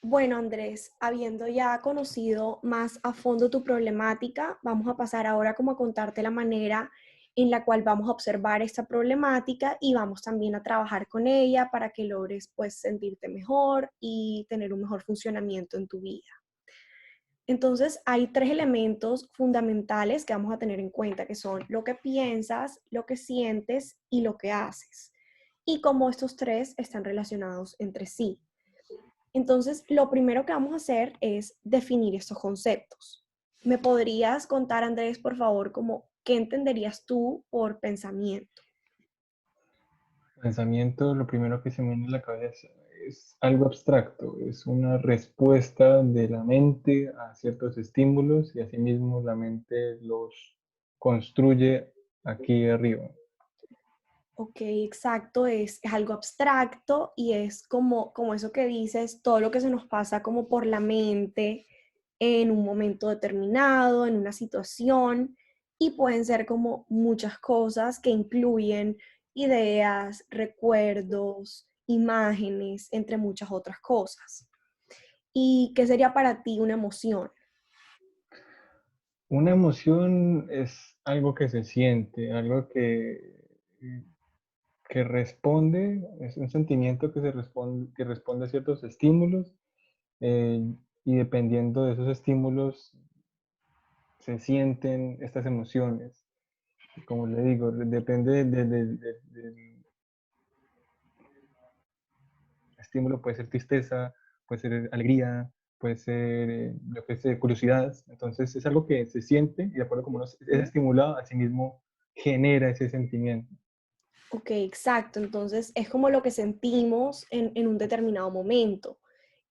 Bueno, Andrés, habiendo ya conocido más a fondo tu problemática, vamos a pasar ahora como a contarte la manera en la cual vamos a observar esta problemática y vamos también a trabajar con ella para que logres pues sentirte mejor y tener un mejor funcionamiento en tu vida. Entonces, hay tres elementos fundamentales que vamos a tener en cuenta, que son lo que piensas, lo que sientes y lo que haces. Y cómo estos tres están relacionados entre sí. Entonces, lo primero que vamos a hacer es definir estos conceptos. ¿Me podrías contar, Andrés, por favor, como qué entenderías tú por pensamiento? Pensamiento, lo primero que se me viene a la cabeza es algo abstracto, es una respuesta de la mente a ciertos estímulos y asimismo la mente los construye aquí arriba. Ok, exacto, es algo abstracto y es como eso que dices, todo lo que se nos pasa como por la mente en un momento determinado, en una situación, y pueden ser como muchas cosas que incluyen ideas, recuerdos, imágenes, entre muchas otras cosas. ¿Y qué sería para ti una emoción? Una emoción es algo que se siente, algo que responde, es un sentimiento que responde a ciertos estímulos eh, y dependiendo de esos estímulos se sienten estas emociones. Como le digo, depende del estímulo, puede ser tristeza, puede ser alegría, puede ser lo que es curiosidad. Entonces es algo que se siente y de acuerdo como uno es estimulado, a sí mismo genera ese sentimiento. Ok, exacto. Entonces es como lo que sentimos en un determinado momento.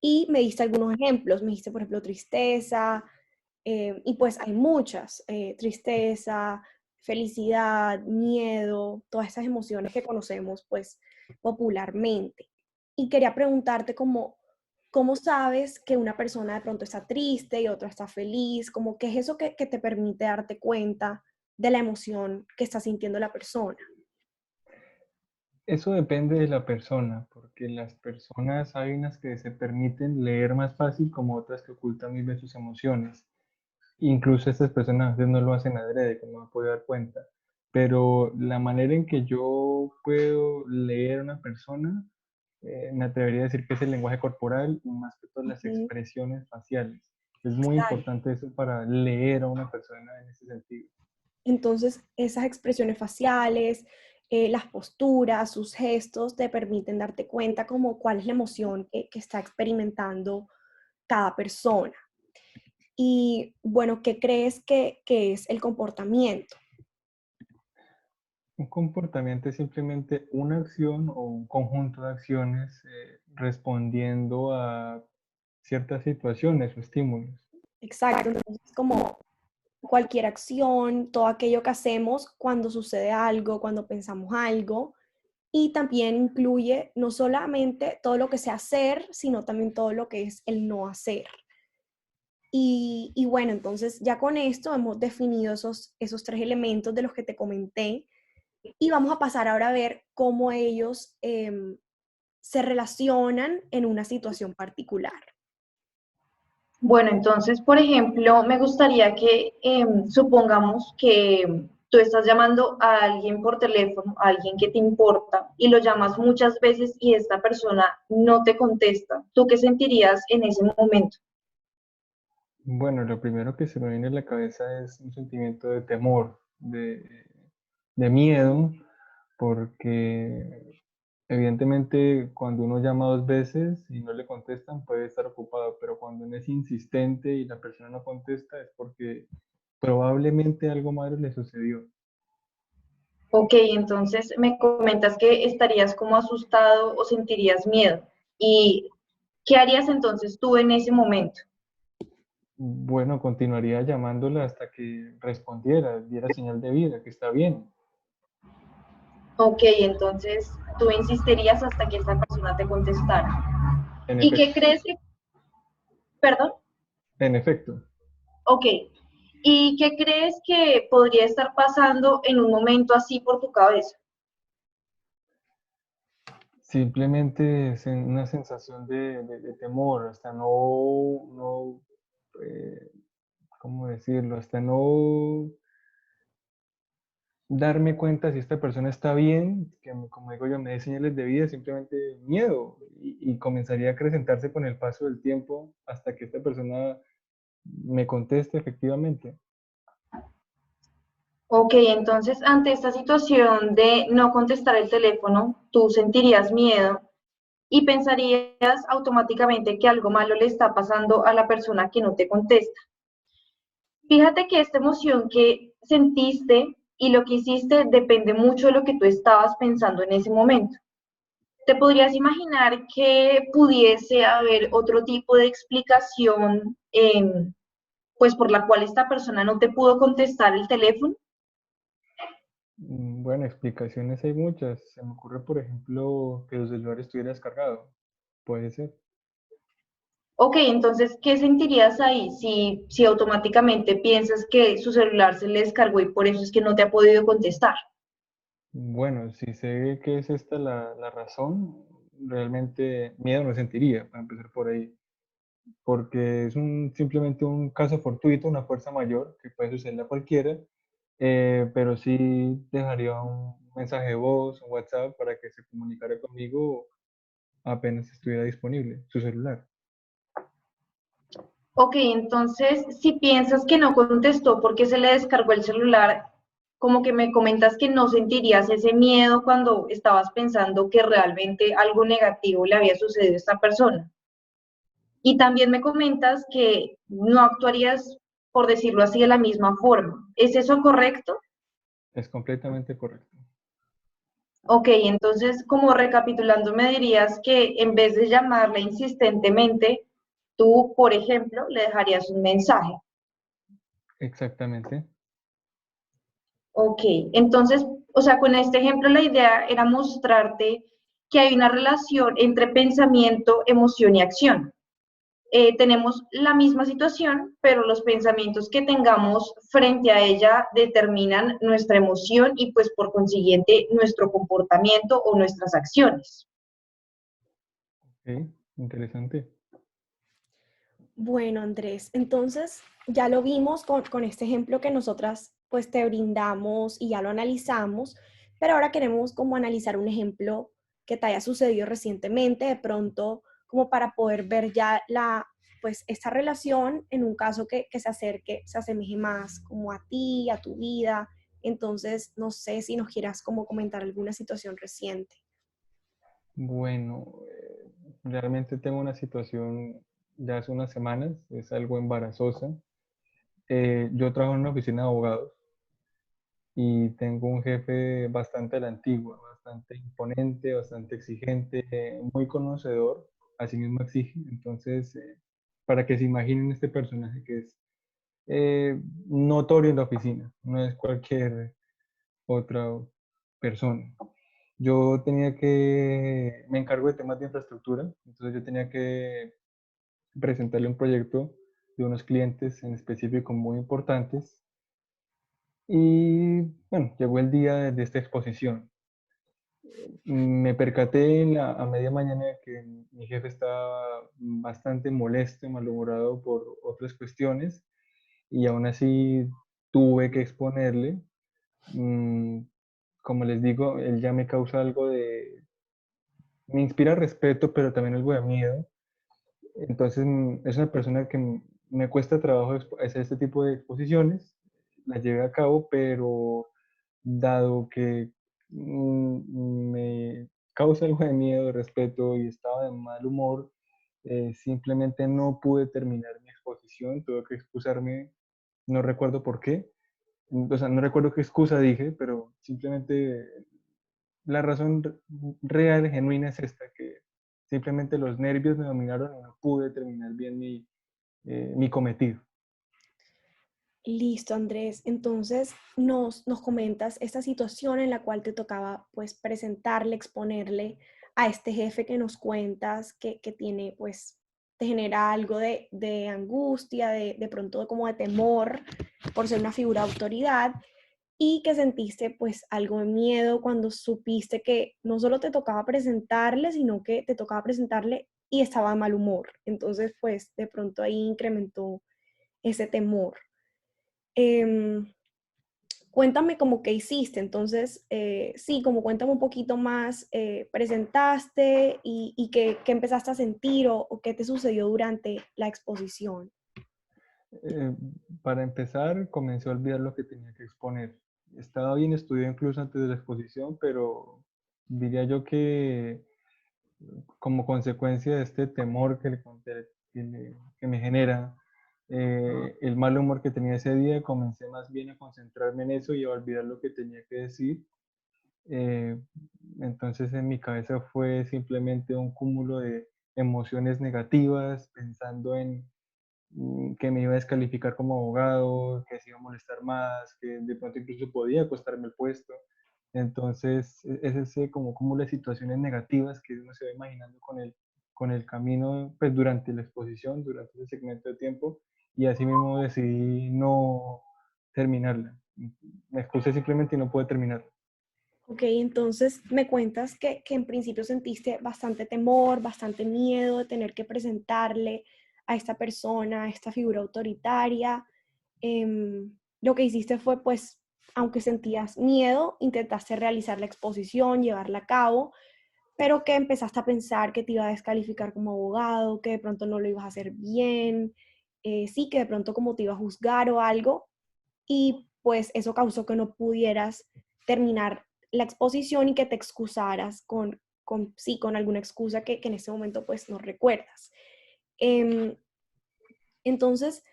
Y me diste algunos ejemplos. Me diste, por ejemplo, tristeza, y pues hay muchas. Tristeza, felicidad, miedo, todas esas emociones que conocemos pues popularmente. Y quería preguntarte ¿cómo sabes que una persona de pronto está triste y otra está feliz? Como, ¿qué es eso que te permite darte cuenta de la emoción que está sintiendo la persona? Eso depende de la persona, porque las personas hay unas que se permiten leer más fácil como otras que ocultan muy bien sus emociones. Incluso estas personas a veces no lo hacen adrede, como me puedo dar cuenta. Pero la manera en que yo puedo leer a una persona, me atrevería a decir que es el lenguaje corporal y más que todo las Ujú. expresiones faciales. Es muy Exacto. importante eso para leer a una persona en ese sentido. Entonces, esas expresiones faciales, las posturas, sus gestos, te permiten darte cuenta como cuál es la emoción que está experimentando cada persona. Y bueno, ¿qué crees que es el comportamiento? Un comportamiento es simplemente una acción o un conjunto de acciones respondiendo a ciertas situaciones o estímulos. Exacto, entonces como cualquier acción, todo aquello que hacemos cuando sucede algo, cuando pensamos algo, y también incluye no solamente todo lo que sé hacer, sino también todo lo que es el no hacer. Y bueno, entonces ya con esto hemos definido esos tres elementos de los que te comenté y vamos a pasar ahora a ver cómo ellos se relacionan en una situación particular. Bueno, entonces, por ejemplo, me gustaría que supongamos que tú estás llamando a alguien por teléfono, a alguien que te importa, y lo llamas muchas veces y esta persona no te contesta. ¿Tú qué sentirías en ese momento? Bueno, lo primero que se me viene a la cabeza es un sentimiento de temor, de miedo, porque evidentemente cuando uno llama dos veces y no le contestan puede estar ocupado, pero cuando uno es insistente y la persona no contesta es porque probablemente algo malo le sucedió. Ok, entonces me comentas que estarías como asustado o sentirías miedo. ¿Y qué harías entonces tú en ese momento? Bueno, continuaría llamándola hasta que respondiera, diera señal de vida, que está bien. Ok, entonces tú insistirías hasta que esta persona te contestara. En ¿Y qué efecto, crees que, perdón? en efecto. Ok. ¿Y qué crees que podría estar pasando en un momento así por tu cabeza? Simplemente es una sensación de temor, hasta eh, ¿cómo decirlo? Hasta no darme cuenta si esta persona está bien, que como digo yo, me dé señales de vida, simplemente miedo, y comenzaría a acrecentarse con el paso del tiempo hasta que esta persona me conteste efectivamente. Ok, entonces ante esta situación de no contestar el teléfono, tú sentirías miedo y pensarías automáticamente que algo malo le está pasando a la persona que no te contesta. Fíjate que esta emoción que sentiste y lo que hiciste depende mucho de lo que tú estabas pensando en ese momento. ¿Te podrías imaginar que pudiese haber otro tipo de explicación, pues por la cual esta persona no te pudo contestar el teléfono? Bueno, explicaciones hay muchas. Se me ocurre, por ejemplo, que el celular estuviera descargado. Puede ser. Ok, entonces, ¿qué sentirías ahí si automáticamente piensas que su celular se le descargó y por eso es que no te ha podido contestar? Bueno, si sé que es esta la razón, realmente miedo no sentiría, para empezar por ahí, porque es simplemente un caso fortuito, una fuerza mayor que puede sucederle a cualquiera, pero sí dejaría un mensaje de voz, un WhatsApp, para que se comunicara conmigo apenas estuviera disponible su celular. Ok, entonces, si piensas que no contestó porque se le descargó el celular, como que me comentas que no sentirías ese miedo cuando estabas pensando que realmente algo negativo le había sucedido a esta persona. Y también me comentas que no actuarías, por decirlo así, de la misma forma. ¿Es eso correcto? Es completamente correcto. Ok, entonces, como recapitulando, me dirías que en vez de llamarle insistentemente, tú, por ejemplo, le dejarías un mensaje. Exactamente. Ok, entonces, o sea, con este ejemplo la idea era mostrarte que hay una relación entre pensamiento, emoción y acción. Tenemos la misma situación, pero los pensamientos que tengamos frente a ella determinan nuestra emoción y pues por consiguiente nuestro comportamiento o nuestras acciones. Ok, interesante. Bueno, Andrés, entonces ya lo vimos con este ejemplo que nosotras pues te brindamos y ya lo analizamos, pero ahora queremos como analizar un ejemplo que te haya sucedido recientemente, de pronto como para poder ver ya pues esta relación en un caso que se acerque, se asemeje más como a ti, a tu vida. Entonces, no sé si nos quieras como comentar alguna situación reciente. Bueno, realmente tengo una situación ya hace unas semanas, es algo embarazosa. Yo trabajo en una oficina de abogados y tengo un jefe bastante a la antigua, bastante imponente, bastante exigente, muy conocedor, así mismo exige. Entonces, para que se imaginen este personaje que es notorio en la oficina, no es cualquier otra persona. Me encargo de temas de infraestructura, entonces yo tenía que presentarle un proyecto de unos clientes en específico muy importantes. Y bueno, llegó el día de esta exposición. Me percaté a media mañana de que mi jefe estaba bastante molesto y malhumorado por otras cuestiones, y aún así tuve que exponerle. Mm, Como les digo, él ya me causa me inspira respeto, pero también algo de miedo. Entonces, es una persona que me cuesta trabajo hacer este tipo de exposiciones, las llevé a cabo, pero dado que me causa algo de miedo, de respeto y estaba de mal humor, simplemente no pude terminar mi exposición, tuve que excusarme, no recuerdo por qué, o sea, no recuerdo qué excusa dije, pero simplemente la razón real, genuina es esta, que simplemente los nervios me dominaron y no pude terminar bien mi cometido. Listo, Andrés. Entonces nos comentas esta situación en la cual te tocaba pues presentarle, exponerle a este jefe que nos cuentas que tiene pues, te genera algo de angustia, de pronto como de temor por ser una figura de autoridad. y que sentiste pues algo de miedo cuando supiste que no solo te tocaba presentarle, sino que te tocaba presentarle y estaba de mal humor. Entonces pues de pronto ahí incrementó ese temor. Em, Cuéntame como qué hiciste, entonces, sí, como cuéntame un poquito más, presentaste y qué empezaste a sentir o qué te sucedió durante la exposición. Eh, para empezar, comencé a olvidar lo que tenía que exponer. Estaba bien, estudié incluso antes de la exposición, pero diría yo que como consecuencia de este temor que, que me genera, el mal humor que tenía ese día, comencé más bien a concentrarme en eso y a olvidar lo que tenía que decir. Eh, entonces en mi cabeza fue simplemente un cúmulo de emociones negativas, pensando en que me iba a descalificar como abogado, que se iba a molestar más, que de pronto incluso podía costarme el puesto. Entonces, es ese como cúmulo de situaciones negativas que uno se va imaginando con el camino, pues durante la exposición, durante ese segmento de tiempo, y así mismo decidí no terminarla. Me expuse simplemente y no pude terminarla. Ok, entonces me cuentas que en principio sentiste bastante temor, bastante miedo de tener que presentarle a esta persona, a esta figura autoritaria. Lo que hiciste fue, pues, aunque sentías miedo, intentaste realizar la exposición, llevarla a cabo, pero que empezaste a pensar que te iba a descalificar como abogado, que de pronto no lo ibas a hacer bien, sí, que de pronto como te iba a juzgar o algo, y pues eso causó que no pudieras terminar la exposición y que te excusaras sí, con alguna excusa que en ese momento pues no recuerdas. Em, entonces,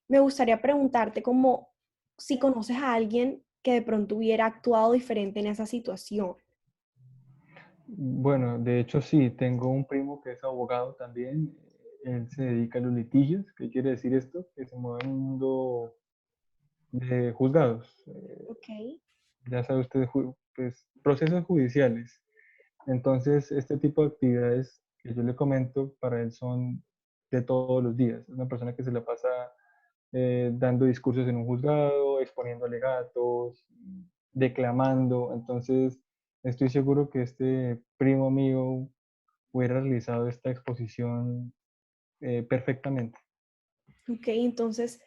me gustaría preguntarte como si conoces a alguien que de pronto hubiera actuado diferente en esa situación. Bueno, de hecho sí, tengo un primo que es abogado también. Él se dedica a los litigios. ¿Qué quiere decir esto? Que se mueve en un mundo de juzgados. Ok, Ya sabe usted, pues, procesos judiciales. Entonces, este tipo de actividades que yo le comento para él son de todos los días. Es una persona que se la pasa dando discursos en un juzgado, exponiendo alegatos, declamando. Entonces, estoy seguro que este primo mío hubiera realizado esta exposición perfectamente. ok, entonces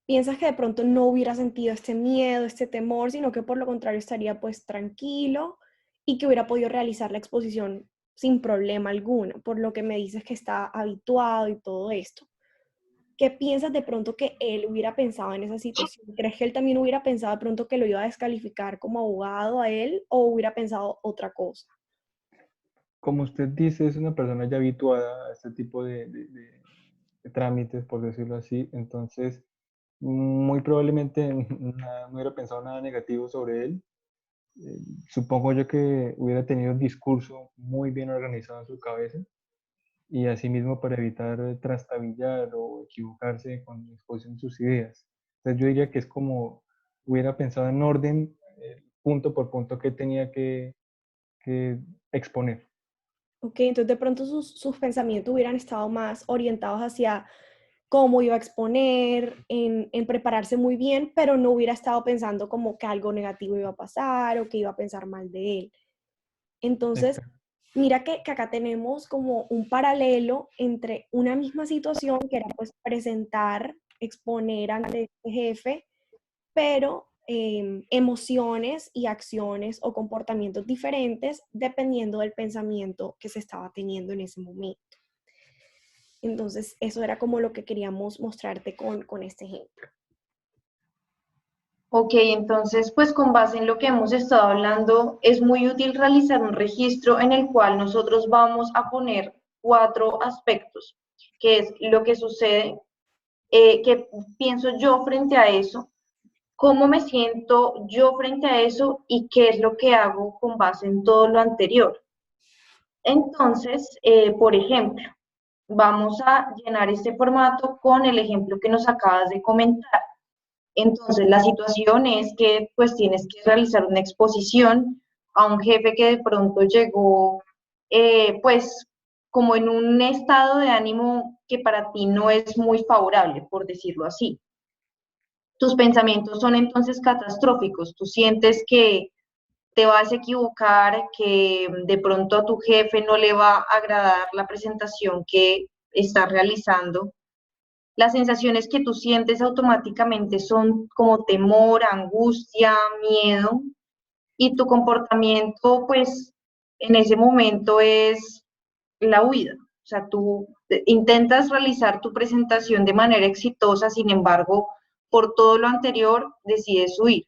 piensas que de pronto no hubiera sentido este miedo, este temor, sino que por lo contrario estaría pues tranquilo y que hubiera podido realizar la exposición sin problema alguno, por lo que me dices que está habituado y todo esto. ¿Qué piensas de pronto que él hubiera pensado en esa situación? ¿Crees que él también hubiera pensado de pronto que lo iba a descalificar como abogado a él o hubiera pensado otra cosa? Como usted dice, es una persona ya habituada a este tipo de trámites, por decirlo así. Entonces, muy probablemente no hubiera pensado nada negativo sobre él. Eh, Supongo yo que hubiera tenido un discurso muy bien organizado en su cabeza y asimismo para evitar trastabillar o equivocarse con la exposición de sus ideas. Entonces yo diría que es como hubiera pensado en orden, punto por punto que tenía que exponer. Ok, entonces de pronto sus pensamientos hubieran estado más orientados hacia cómo iba a exponer, en prepararse muy bien, pero no hubiera estado pensando como que algo negativo iba a pasar o que iba a pensar mal de él. Entonces, Exacto. mira que acá tenemos como un paralelo entre una misma situación, que era pues presentar, exponer ante este jefe, pero emociones y acciones o comportamientos diferentes dependiendo del pensamiento que se estaba teniendo en ese momento. Entonces, eso era como lo que queríamos mostrarte con este ejemplo. Ok, entonces, pues con base en lo que hemos estado hablando, es muy útil realizar un registro en el cual nosotros vamos a poner 4 aspectos, que es lo que sucede, qué pienso yo frente a eso, cómo me siento yo frente a eso y qué es lo que hago con base en todo lo anterior. Entonces, por ejemplo, vamos a llenar este formato con el ejemplo que nos acabas de comentar. Entonces, la situación es que pues tienes que realizar una exposición a un jefe que de pronto llegó pues como en un estado de ánimo que para ti no es muy favorable, por decirlo así. tus pensamientos son entonces catastróficos. Tú sientes que te vas a equivocar, que de pronto a tu jefe no le va a agradar la presentación que estás realizando. Las sensaciones que tú sientes automáticamente son como temor, angustia, miedo, y tu comportamiento, pues, en ese momento es la huida. O sea, tú intentas realizar tu presentación de manera exitosa, sin embargo, por todo lo anterior, decides huir.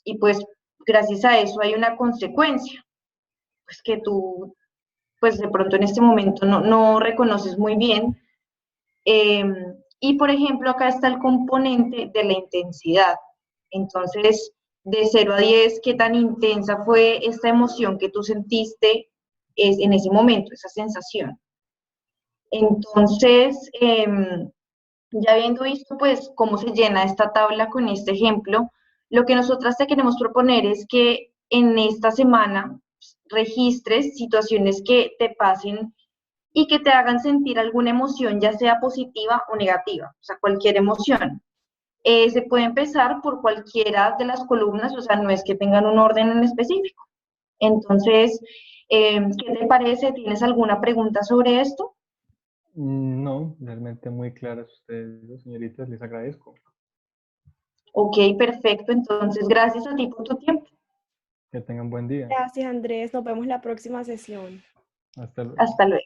Y pues, gracias a eso hay una consecuencia, pues que tú, pues de pronto en este momento no reconoces muy bien. Eh, y por ejemplo, acá está el componente de la intensidad. Entonces, de 0 a 10, ¿qué tan intensa fue esta emoción que tú sentiste en ese momento, esa sensación? Entonces, ya habiendo visto pues cómo se llena esta tabla con este ejemplo, lo que nosotras te queremos proponer es que en esta semana registres situaciones que te pasen y que te hagan sentir alguna emoción, ya sea positiva o negativa, o sea, cualquier emoción. Se puede empezar por cualquiera de las columnas, o sea, no es que tengan un orden en específico. Entonces, ¿qué te parece? ¿Tienes alguna pregunta sobre esto? No, realmente muy claras ustedes, señoritas, les agradezco. Ok, perfecto. Entonces, gracias a ti por tu tiempo. Que tengan buen día. Gracias, Andrés. Nos vemos la próxima sesión. Hasta luego. Hasta luego.